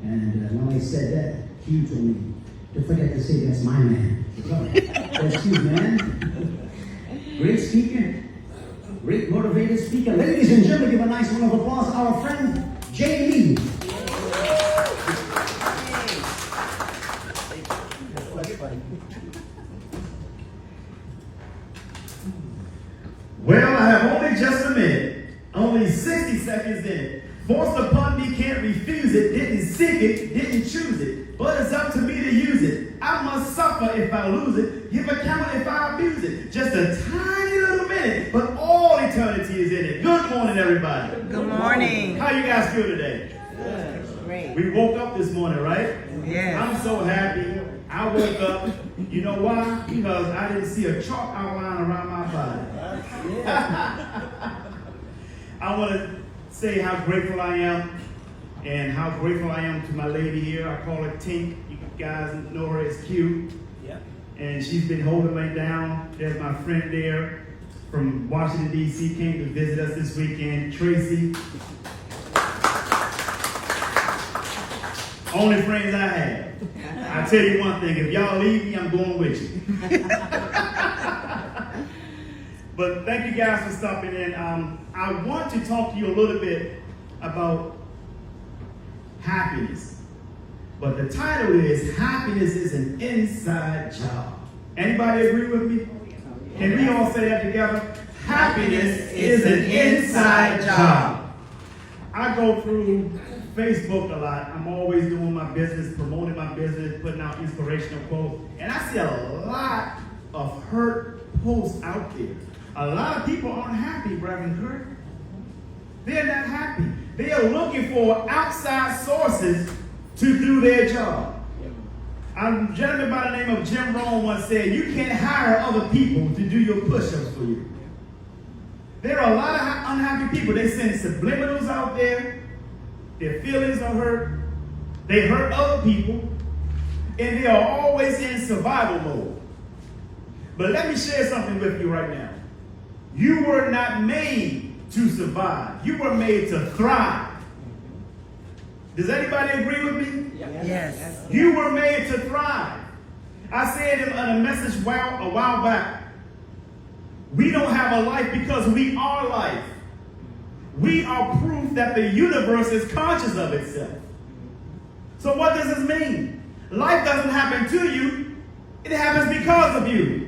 And when I said that, Hugh told me, don't forget to say that's my man. That's Hugh, man. Great speaker. Great motivated speaker. Ladies and gentlemen, give a nice round of applause to our friend, Jamie. Well, I have only just a minute, only 60 seconds in it. Forced upon me, can't refuse it, didn't seek it, didn't choose it, but it's up to me to use it. I must suffer if I lose it, give account if I abuse it. Just a tiny little minute, but all eternity is in it. Good morning, everybody. Good morning. How you guys feel today? Good. Great. We woke up this morning, right? Yes. I'm so happy. I woke up. You know why? Because I didn't see a chalk outline around my body. I want to say how grateful I am and how grateful I am to my lady here. I call her Tink. You guys know her as Q. Yeah. And she's been holding me down. There's my friend there from Washington, D.C. came to visit us this weekend, Tracy. Only friends I have. I tell you one thing, if y'all leave me, I'm going with you. But thank you guys for stopping in. I want to talk to you a little bit about happiness. But the title is, Happiness is an Inside Job. Anybody agree with me? Can we all say that together? Happiness is an inside job. I go through Facebook a lot. I'm always doing my business, promoting my business, putting out inspirational quotes. And I see a lot of hurt posts out there. A lot of people aren't happy, Reverend Kurt. They're not happy. They are looking for outside sources to do their job. A gentleman by the name of Jim Rohn once said, you can't hire other people to do your push-ups for you. There are a lot of unhappy people. They send subliminals out there. Their feelings are hurt. They hurt other people. And they are always in survival mode. But let me share something with you right now. You were not made to survive. You were made to thrive. Does anybody agree with me? Yes. You were made to thrive. I said in a message a while back, we don't have a life because we are life. We are proof that the universe is conscious of itself. So what does this mean? Life doesn't happen to you. It happens because of you.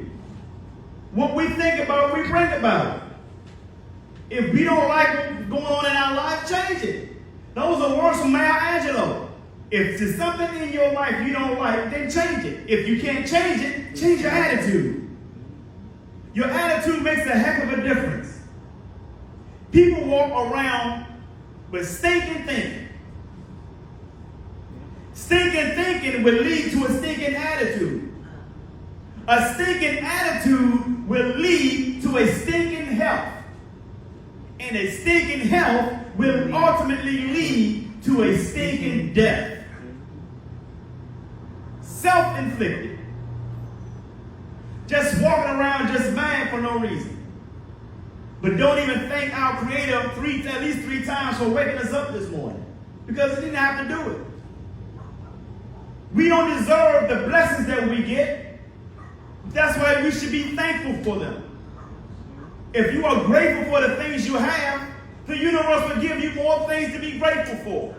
What we think about, we bring about. If we don't like what's going on in our life, change it. Those are words from Maya Angelou. If there's something in your life you don't like, then change it. If you can't change it, change your attitude. Your attitude makes a heck of a difference. People walk around with stinking thinking. Stinking thinking will lead to a stinking attitude. A stinking attitude will lead to a stinking health. And a stinking health will ultimately lead to a stinking death. Self-inflicted. Just walking around just mad for no reason. But don't even thank our Creator at least three times for waking us up this morning. Because He didn't have to do it. We don't deserve the blessings that we get. That's why we should be thankful for them. If you are grateful for the things you have, the universe will give you more things to be grateful for.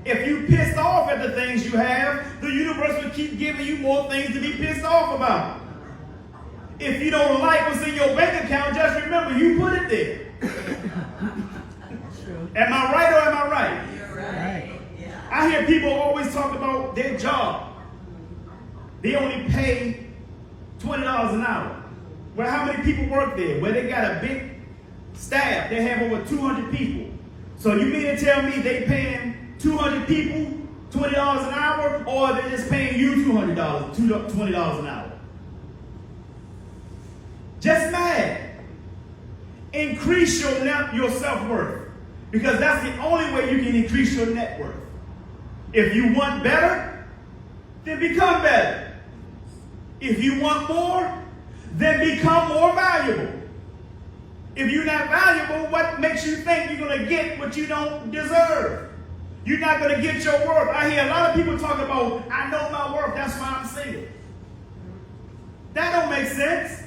If you pissed off at the things you have, the universe will keep giving you more things to be pissed off about. If you don't like what's in your bank account, just remember you put it there. Am I right or am I right? You're right. I hear people always talk about their job. They only pay $20 an hour. Well, how many people work there? Well, they got a big staff. They have over 200 people. So you mean to tell me they paying 200 people $20 an hour, or they're just paying you $20 an hour? Just mad. Increase your self-worth, because that's the only way you can increase your net worth. If you want better, then become better. If you want more, then become more valuable. If you're not valuable, what makes you think you're going to get what you don't deserve? You're not going to get your worth. I hear a lot of people talk about, I know my worth, that's why I'm single. That don't make sense.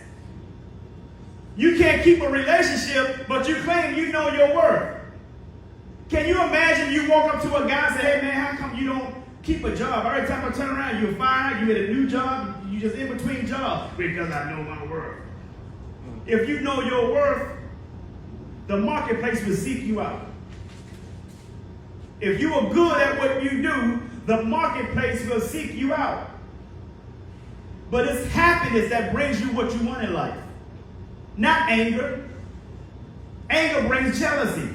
You can't keep a relationship, but you claim you know your worth. Can you imagine you walk up to a guy and say, hey man, how come you don't keep a job? Every time I turn around, you're fired, you get a new job, you just in between jobs. Because I know my worth. If you know your worth, the marketplace will seek you out. If you are good at what you do, the marketplace will seek you out. But it's happiness that brings you what you want in life, not anger. Anger brings jealousy.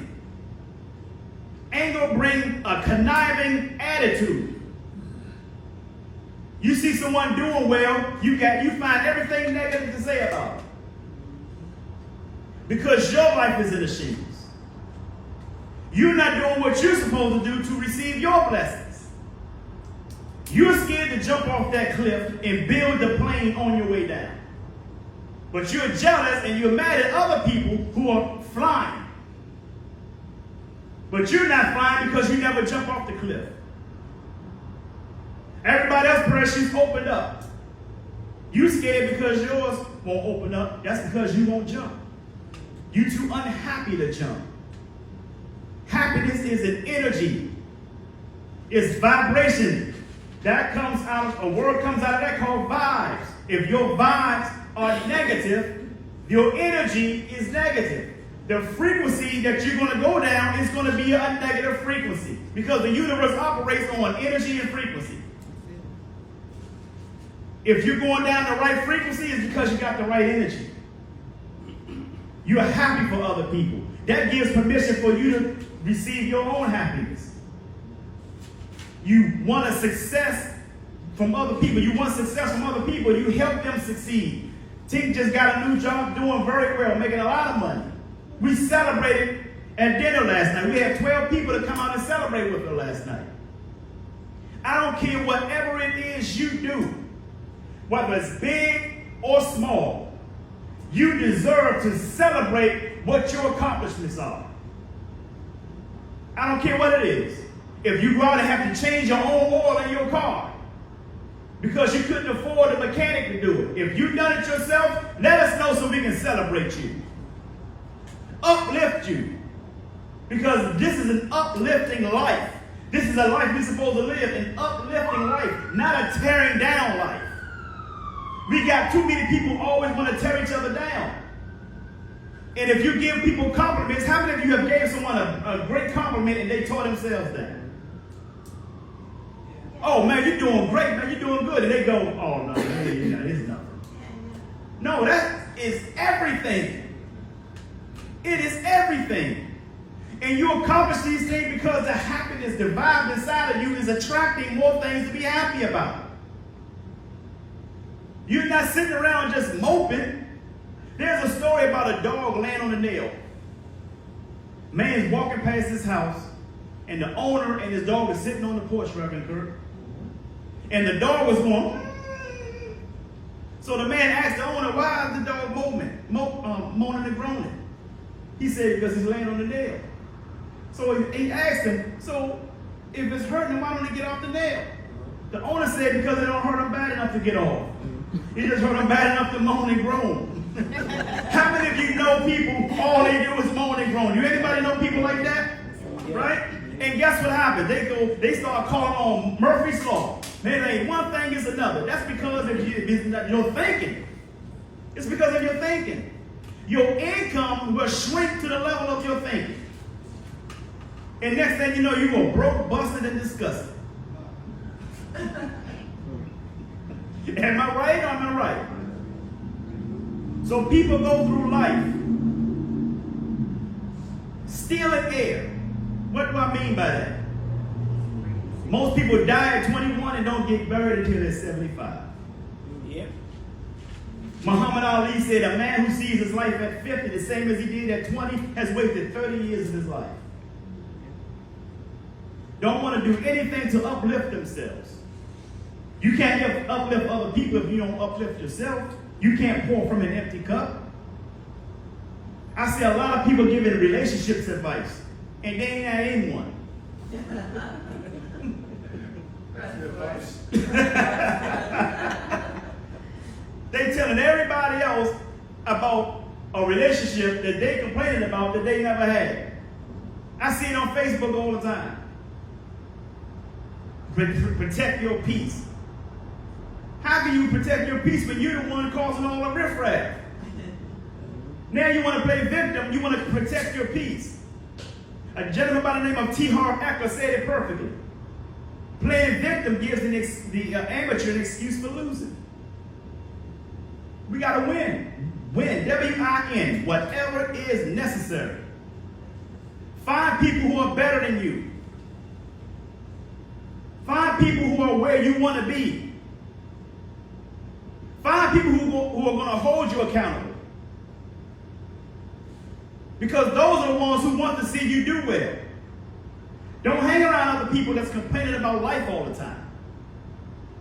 Anger brings a conniving attitude. You see someone doing well, you find everything negative to say about it. Because your life is in the shingles. You're not doing what you're supposed to do to receive your blessings. You're scared to jump off that cliff and build the plane on your way down. But you're jealous and you're mad at other people who are flying. But you're not flying because you never jump off the cliff. Everybody else's parachutes opened up. You scared because yours won't open up. That's because you won't jump. You're too unhappy to jump. Happiness is an energy. It's vibration. That comes out of, a word comes out of that called vibes. If your vibes are negative, your energy is negative. The frequency that you're going to go down is going to be a negative frequency because the universe operates on energy and frequency. If you're going down the right frequency, it's because you got the right energy. You're happy for other people. That gives permission for you to receive your own happiness. You want a success from other people. You want success from other people. You help them succeed. Tink just got a new job, doing very well, making a lot of money. We celebrated at dinner last night. We had 12 people to come out and celebrate with her last night. I don't care whatever it is you do, whether it's big or small, you deserve to celebrate what your accomplishments are. I don't care what it is. If you go out and have to change your own oil in your car because you couldn't afford a mechanic to do it. If you've done it yourself, let us know so we can celebrate you. Uplift you. Because this is an uplifting life. This is a life we're supposed to live, an uplifting life, not a tearing down life. We got too many people always want to tear each other down. And if you give people compliments, how many of you have gave someone a great compliment and they tore themselves down? Oh man, you're doing great, man, you're doing good. And they go, oh no, it's nothing. No, that is everything. It is everything. And you accomplish these things because the happiness, the vibe inside of you is attracting more things to be happy about. You're not sitting around just moping. There's a story about a dog laying on a nail. Man's walking past his house, and the owner and his dog is sitting on the porch, Reverend Kirk. And the dog was going, mm. So the man asked the owner, why is the dog moaning and groaning? He said, because he's laying on the nail. So he asked him, so if it's hurting him, why don't he get off the nail? The owner said, because it don't hurt him bad enough to get off. It just hurt him bad enough to moan and groan. How many of you know people, all they do is moan and groan? You anybody know people like that? Right? And guess what happens? They start calling on Murphy's Law. Man, ain't one thing is another. That's because of your thinking. It's because of your thinking. Your income will shrink to the level of your thinking. And next thing you know, you will broke, busted, and disgusted. Am I right or am I right? So people go through life stealing air. What do I mean by that? Most people die at 21 and don't get buried until they're 75. Yeah. Muhammad Ali said a man who sees his life at 50 the same as he did at 20 has wasted 30 years of his life. Don't want to do anything to uplift themselves. You can't uplift other people if you don't uplift yourself. You can't pour from an empty cup. I see a lot of people giving relationships advice, and they ain't had anyone. They telling everybody else about a relationship that they complaining about that they never had. I see it on Facebook all the time. Protect your peace. How can you protect your peace when you're the one causing all the riffraff? Now you want to play victim, you want to protect your peace. A gentleman by the name of T. Harv Eker said it perfectly. Playing victim gives the amateur an excuse for losing. We got to win. Win. W-I-N. Whatever is necessary. Find people who are better than you. Find people who are where you want to be. Find people who are going to hold you accountable. Because those are the ones who want to see you do well. Don't hang around other people that's complaining about life all the time.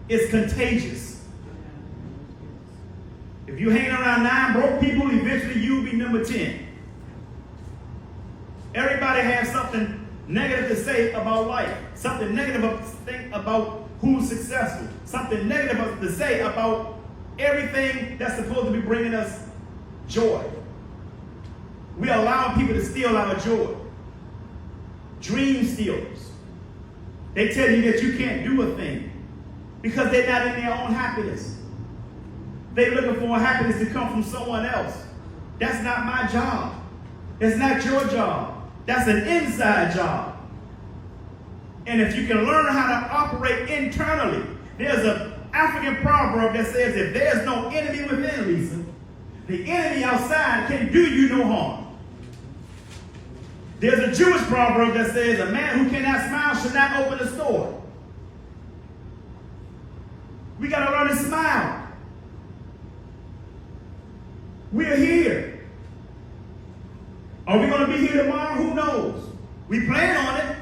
It's contagious. If you hang around 9 broke people, eventually you'll be number 10. Everybody has something negative to say about life. Something negative to think about who's successful. Something negative to say about everything that's supposed to be bringing us joy. We are allowing people to steal our joy. Dream stealers. They tell you that you can't do a thing because they're not in their own happiness. They're looking for happiness to come from someone else. That's not my job. It's not your job. That's an inside job. And if you can learn how to operate internally, there's an African proverb that says, if there's no enemy within, Lisa, the enemy outside can do you no harm. There's a Jewish proverb that says, a man who cannot smile should not open a store. We got to learn to smile. We're here. Are we going to be here tomorrow? Who knows? We plan on it.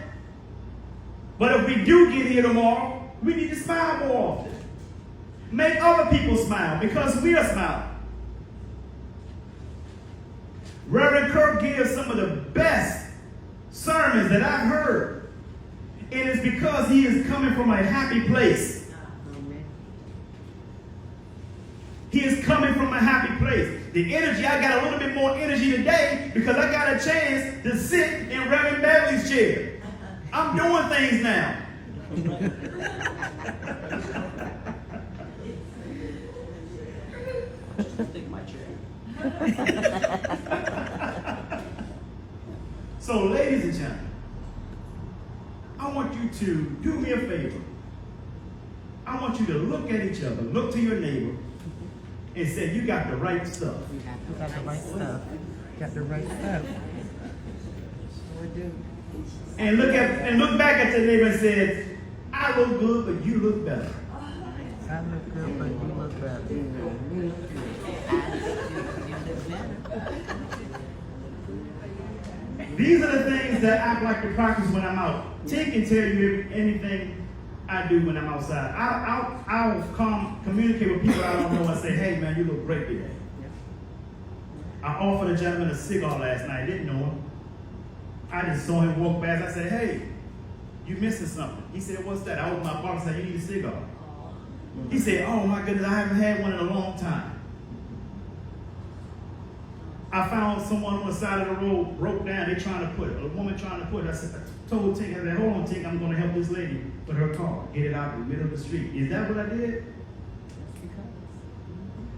But if we do get here tomorrow, we need to smile more often. Make other people smile because we are smiling. Reverend Kirk gives some of the best sermons that I've heard. And it's because he is coming from a happy place. He is coming from a happy place. The energy, I got a little bit more energy today because I got a chance to sit in Reverend Beverly's chair. I'm doing things now. Take my chair. So, ladies and gentlemen, I want you to do me a favor. I want you to look at each other, look to your neighbor, and say, you got the right stuff. You got the right stuff. Got the right stuff. Sure do. And look back at your neighbor and say, I look good, but you look better. I look good, but you look better. These are the things that I like to practice when I'm out. Tink can tell you anything I do when I'm outside. I'll communicate with people I don't know and say, hey man, you look great today. I offered a gentleman a cigar last night. Didn't know him. I just saw him walk past. I said, hey, you missing something. He said, what's that? I opened my box and said, you need a cigar. He said, oh my goodness, I haven't had one in a long time. I found someone on the side of the road, broke down, a woman trying to put it. I told Tink, I said, hold on Tink, I'm going to help this lady with her car, get it out in the middle of the street. Is that what I did?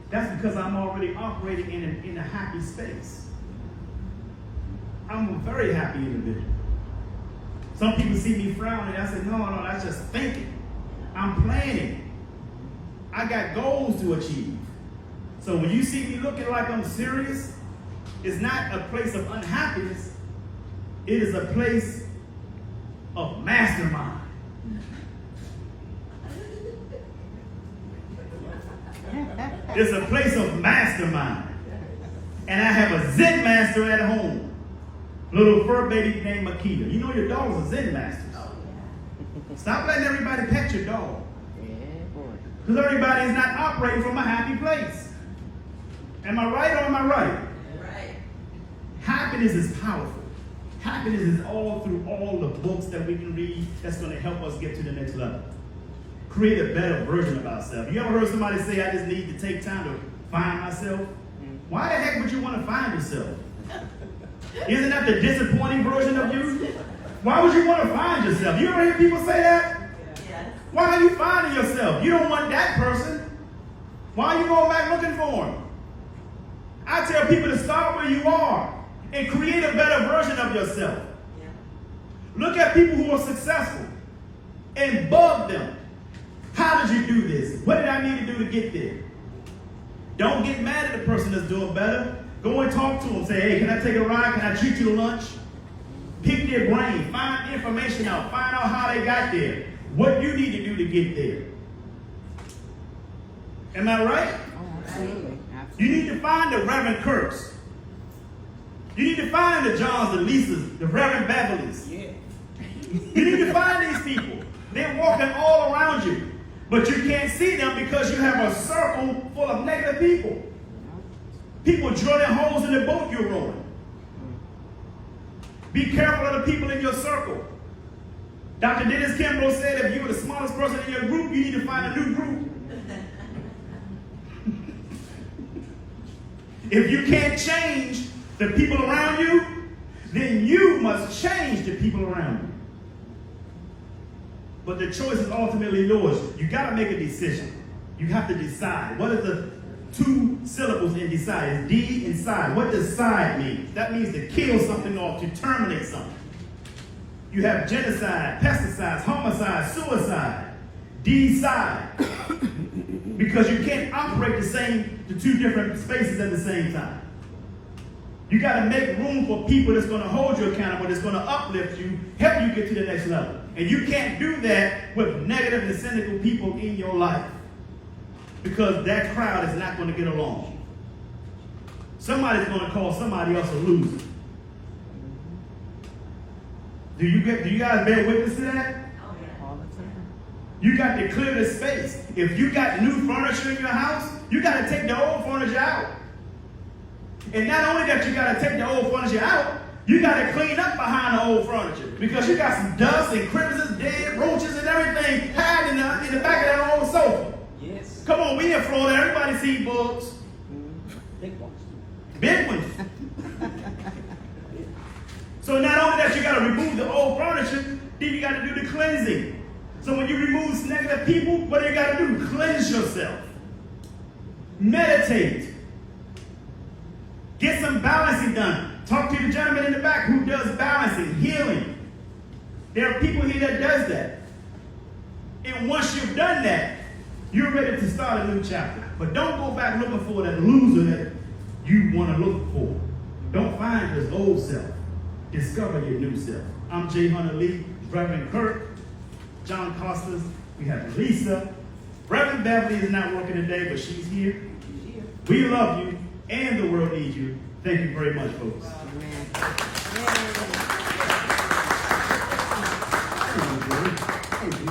That's because I'm already operating in a happy space. I'm a very happy individual. Some people see me frowning. I said, no, that's just thinking. I'm planning. I got goals to achieve. So when you see me looking like I'm serious, it's not a place of unhappiness. It is a place of mastermind. It's a place of mastermind. And I have a Zen master at home. Little fur baby named Makita. You know your dogs are Zen masters. Stop letting everybody pet your dog. Because everybody is not operating from a happy place. Am I right or am I right? Right. Happiness is powerful. Happiness is all through all the books that we can read that's going to help us get to the next level. Create a better version of ourselves. You ever heard somebody say, I just need to take time to find myself? Why the heck would you want to find yourself? Isn't that the disappointing version of you? Why would you want to find yourself? You ever hear people say that? Yes. Why are you finding yourself? You don't want that person. Why are you going back looking for him? I tell people to start where you are and create a better version of yourself. Yeah. Look at people who are successful and bug them. How did you do this? What did I need to do to get there? Don't get mad at the person that's doing better. Go and talk to them. Say, hey, can I take a ride? Can I treat you to lunch? Pick their brain. Find information out. Find out how they got there. What you need to do to get there. Am I right? Oh, absolutely. You need to find the Reverend Kirks. You need to find the Johns, the Lisas, the Reverend Beverleys. Yeah. You need to find these people. They're walking all around you. But you can't see them because you have a circle full of negative people. People drilling holes in the boat you're rowing. Be careful of the people in your circle. Dr. Dennis Kimbrough said if you were the smartest person in your group, you need to find a new group. If you can't change the people around you, then you must change the people around you. But the choice is ultimately yours. You got to make a decision. You have to decide. What are the two syllables in decide? It's D and side. What does side mean? That means to kill something or to terminate something. You have genocide, pesticides, homicide, suicide. Decide. Because you can't operate the two different spaces at the same time. You got to make room for people that's going to hold you accountable, that's going to uplift you, help you get to the next level. And you can't do that with negative and cynical people in your life. Because that crowd is not going to get along. Somebody's going to call somebody else a loser. Do you guys bear witness to that? Oh, yeah. All the time. You got to clear the space. If you got new furniture in your house, you got to take the old furniture out. And not only that you got to take the old furniture out, you got to clean up behind the old furniture. Because you got some dust and crevices, dead roaches and everything hiding in the back of that old sofa. Yes. Come on, we in Florida. Everybody see bugs. Big ones. Big ones. So not only that you got to remove the old furniture, then you got to do the cleansing. So when you remove negative people, what do you got to do? Cleanse yourself. Meditate. Get some balancing done. Talk to the gentleman in the back who does balancing, healing. There are people here that does that. And once you've done that, you're ready to start a new chapter. But don't go back looking for that loser that you want to look for. Don't find your old self. Discover your new self. I'm J. Hunter Lee, Reverend Kirk, John Costas. We have Lisa. Reverend Beverly is not working today, but she's here. We love you, and the world needs you. Thank you very much, folks. Amen. Yay.